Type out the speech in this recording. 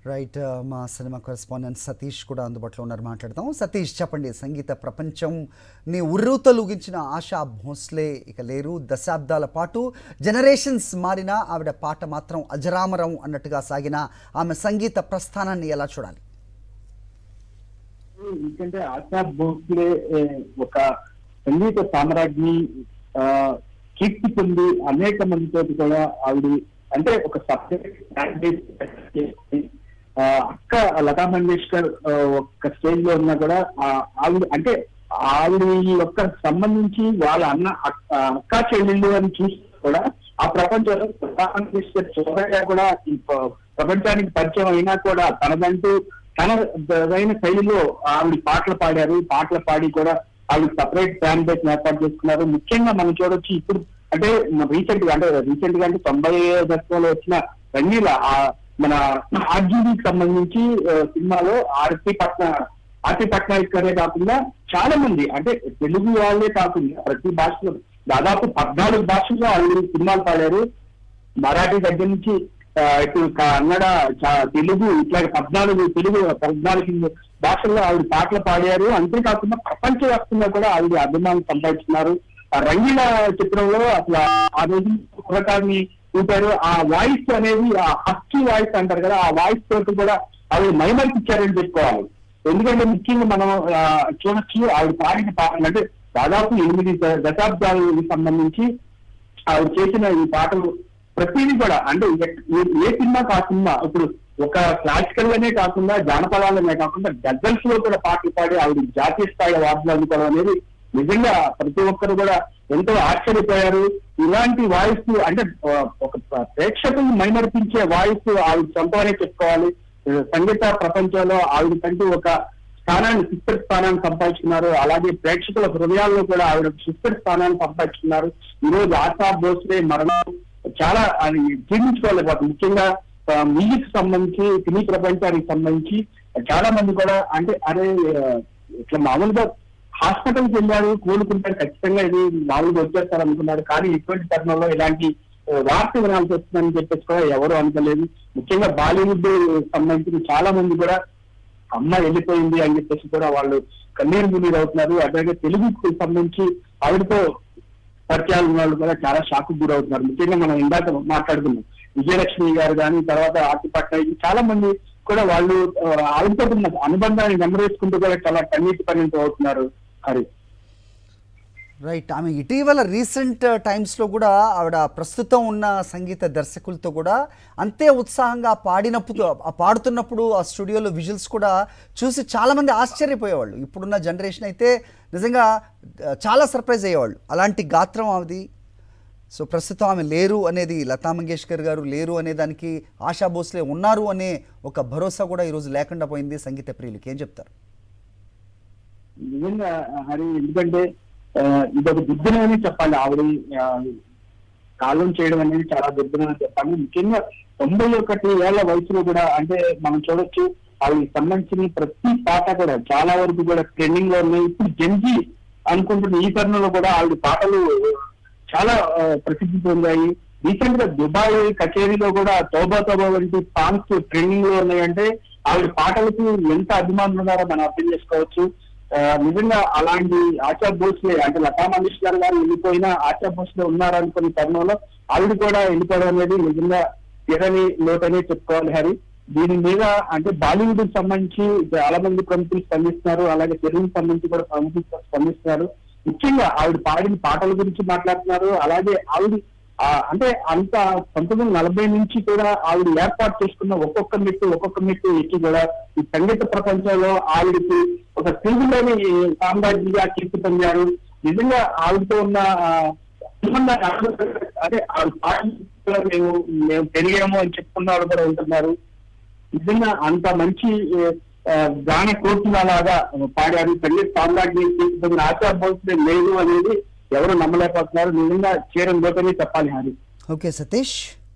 Right. మా cinema correspondent Satish కూడా అందుబాటులో ఉన్నారు, మాట్లాడతాం. సతీష్, చెప్పండి. సంగీత ప్రపంచం నీ ఉర్రూతలూగించిన ఆశా భోస్లే ఇక లేరు. దశాబ్దాల పాటు జనరేషన్స్ మారినా ఆవిడ పాట మాత్రం అజరామరం అన్నట్టుగా సాగిన ఆమె సంగీత ప్రస్థానాన్ని ఎలా చూడాలి? ఎందుకంటే ఆశా భోస్లే ఒక సంగీత సామ్రాజ్ఞి, కీర్తి పొంది అనేక మందితో కూడా ఆవిడ అంటే ఒక సపరేట్ అక్క లతా మంగేష్కర్ ఒక స్టేజ్ లో ఉన్నా కూడా ఆవిడ అంటే ఆవిడ యొక్క సంబంధించి వాళ్ళ అక్క చెల్లెళ్ళు అని చూసి కూడా ఆ ప్రపంచంలో లతా మంగేష్కర్ చోదగా కూడా ప్రపంచానికి పరిచయం అయినా కూడా తనదైన శైలిలో ఆవిడ పాటలు పాడి కూడా ఆవిడ సపరేట్ ఫ్యాన్ బేస్ ఏర్పాటు చేసుకున్నారు. ముఖ్యంగా మనం చూడొచ్చు ఇప్పుడు అంటే రీసెంట్ గా అంటే 90 దశకంలో వచ్చిన రంగీల మన ఆర్జీబీకి సంబంధించి సినిమాలో ఆర్పి పట్నాయక్ గారే కాకుండా చాలా మంది అంటే తెలుగు వాళ్ళే కాకుండా ప్రతి భాషలో దాదాపు 14 భాషల్లో వాళ్ళు సినిమాలు పాడారు. మరాఠీ దగ్గర నుంచి ఇటు కన్నడ, తెలుగు ఇట్లా 14 భాషల్లో ఆవిడ పాటలు పాడారు. అంతేకాకుండా ప్రపంచవ్యాప్తంగా కూడా ఆవిడ అభిమానం సంపాదించున్నారు. రంగీల చిత్రంలో అసలు ఆ రోజు కుర్రకారిని ఊపారు. ఆ వాయిస్ అనేది ఆ హస్కీ వాయిస్ అంటారు కదా, ఆ వాయిస్ తోటి కూడా ఆవిడ మైమర్పించారని చెప్పుకోవాలి. ఎందుకంటే ముఖ్యంగా మనం చూడొచ్చు ఆవిడ పాడిన పాటలు అంటే దాదాపు 8 దశాబ్దాలకు సంబంధించి ఆవిడ చేసిన ఈ పాటలు ప్రతిదీ కూడా అంటే ఏ సినిమా ఆ సినిమా ఇప్పుడు ఒక క్లాసికల్ గానే కాకుండా జానపదాలనే కాకుండా గజల్స్ లో కూడా పాటలు పాడి ఆవిడ జాతీయ స్థాయి అవార్డులు అందుకోవడం అనేది నిజంగా ప్రతి ఒక్కరు కూడా ఎంతో ఆశ్చర్యపోయారు. ఇలాంటి వాయిస్ అంటే ఒక ప్రేక్షకులను మైమర్పించే వాయిస్ ఆవిడ సొంతమనే చెప్పుకోవాలి. సంగీత ప్రపంచంలో ఆవిడ కంటూ ఒక సిస్టర్ స్థానాన్ని సంపాదించుకున్నారు. అలాగే ప్రేక్షకుల హృదయాల్లో కూడా ఆవిడ సిస్టర్ స్థానాన్ని సంపాదించుకున్నారు. ఈ రోజు ఆశా భోస్లే మరణం చాలా జీర్ణించుకోలేకపోతుంది. ముఖ్యంగా మ్యూజిక్ సంబంధించి సినీ ప్రపంచానికి సంబంధించి చాలా మంది కూడా అంటే ఇట్లా మామూలుగా హాస్పిటల్కి వెళ్ళారు, కోలుకుంటారు, ఖచ్చితంగా ఇది మామూలుగా వచ్చేస్తారు అనుకున్నారు. కానీ ఇటువంటి తరుణంలో ఇలాంటి వార్త వినాల్సి వస్తుందని చెప్పేసి కూడా ఎవరు అనుకోలేదు. ముఖ్యంగా బాలీవుడ్ సంబంధించిన చాలా మంది కూడా అమ్మ వెళ్ళిపోయింది అని చెప్పేసి కూడా వాళ్ళు కన్నీరు మున్నీరు అవుతున్నారు. అట్లాగే తెలుగుకు సంబంధించి ఆవిడతో పరిచయాలు ఉన్న వాళ్ళు కూడా చాలా షాక్ గురవుతున్నారు. ముఖ్యంగా మనం ఇందాక మాట్లాడుకున్నాం విజయలక్ష్మి గారు కానీ తర్వాత ఆర్తి పట్నాయక్ చాలా మంది కూడా వాళ్ళు ఆవిడతో ఉన్న అనుబంధాన్ని నెమరేసుకుంటూ కూడా చాలా కన్నీటి పరిణితం అవుతున్నారు. హరి రైట్. ఆమె ఇటీవల రీసెంట్ టైమ్స్లో కూడా ఆవిడ ప్రస్తుతం ఉన్న సంగీత దర్శకులతో కూడా అంతే ఉత్సాహంగా పాడుతున్నప్పుడు ఆ స్టూడియోలో విజువల్స్ కూడా చూసి చాలామంది ఆశ్చర్యపోయేవాళ్ళు. ఇప్పుడున్న జనరేషన్ అయితే నిజంగా చాలా సర్ప్రైజ్ అయ్యేవాళ్ళు. అలాంటి గాత్రం ఆమెది. సో ప్రస్తుతం ఆమె లేరు అనేది, లతా మంగేష్కర్ గారు లేరు అనే దానికి ఆశా భోస్లే ఉన్నారు అనే ఒక భరోసా కూడా ఈరోజు లేకుండా పోయింది సంగీత ప్రియులకి. ఏం చెప్తారు? నిజంగా హరి, ఎందుకంటే ఇదొక దుర్దినమని చెప్పాలి. ఆవిడ కాలం చేయడం అనేది చాలా దుర్దినమని చెప్పాలి. ముఖ్యంగా 91 ఏళ్ల వయసులో కూడా అంటే మనం చూడొచ్చు ఆవిడకి సంబంధించిన ప్రతి పాట కూడా చాలా వరకు కూడా ట్రెండింగ్ లో ఉన్నాయి. ఇప్పుడు జెన్జీ అనుకుంటున్న ఈ తరుణంలో కూడా ఆవిడ పాటలు చాలా ప్రసిద్ధి పొందాయి. రీసెంట్ గా దుబాయ్ కచేరీలో కూడా తోబా వంటి సాంగ్స్ ట్రెండింగ్ లో ఉన్నాయంటే ఆవిడ పాటలకు ఎంత అభిమానులు ఉన్నారో మనం అర్థం చేసుకోవచ్చు. నిజంగా అలాంటి ఆశా భోస్లే అంటే లతా మంగేష్కర్ గారు వెళ్ళిపోయినా ఆశా భోస్లే ఉన్నారనుకునే తరుణంలో ఆవిడ కూడా వెళ్ళిపోవడం అనేది నిజంగా తీరని లోటనే చెప్పుకోవాలి. హరి, దీని మీద అంటే బాలీవుడ్ కి సంబంధించి చాలా మంది ప్రముఖులు స్పందిస్తున్నారు, అలాగే తెలుగుకి సంబంధించి కూడా ప్రముఖులు స్పందిస్తున్నారు. ముఖ్యంగా ఆవిడ పాడిన పాటల గురించి మాట్లాడుతున్నారు. అలాగే ఆవిడ అంటే అంత 1940 నుంచి కూడా ఆవిడ ఏర్పాటు చేసుకున్న ఒక్కొక్క మెట్టు ఎక్కి కూడా ఈ సంగీత ప్రపంచంలో ఆవిడకి ఒక తెలుగులోని సామ్రాజ్యంగా కీర్తి పొందారు. నిజంగా ఆవిడతో ఉన్న అంటే ఆవిడ పాటలు మేము పెరిగాము అని చెప్పుకున్న వాళ్ళు కూడా ఉంటున్నారు. నిజంగా అంత మంచి గాన కోకిలలాగా పాడారు. సంగీత సామ్రాజ్యం కీర్తి పొందిన ఆశా భోస్లే లేదు అనేది ఎవరు నమ్మలేకపోతున్నారు. నిజంగా చేరం లోపలే చెప్పాలి. హరి. ఓకే సతీష్.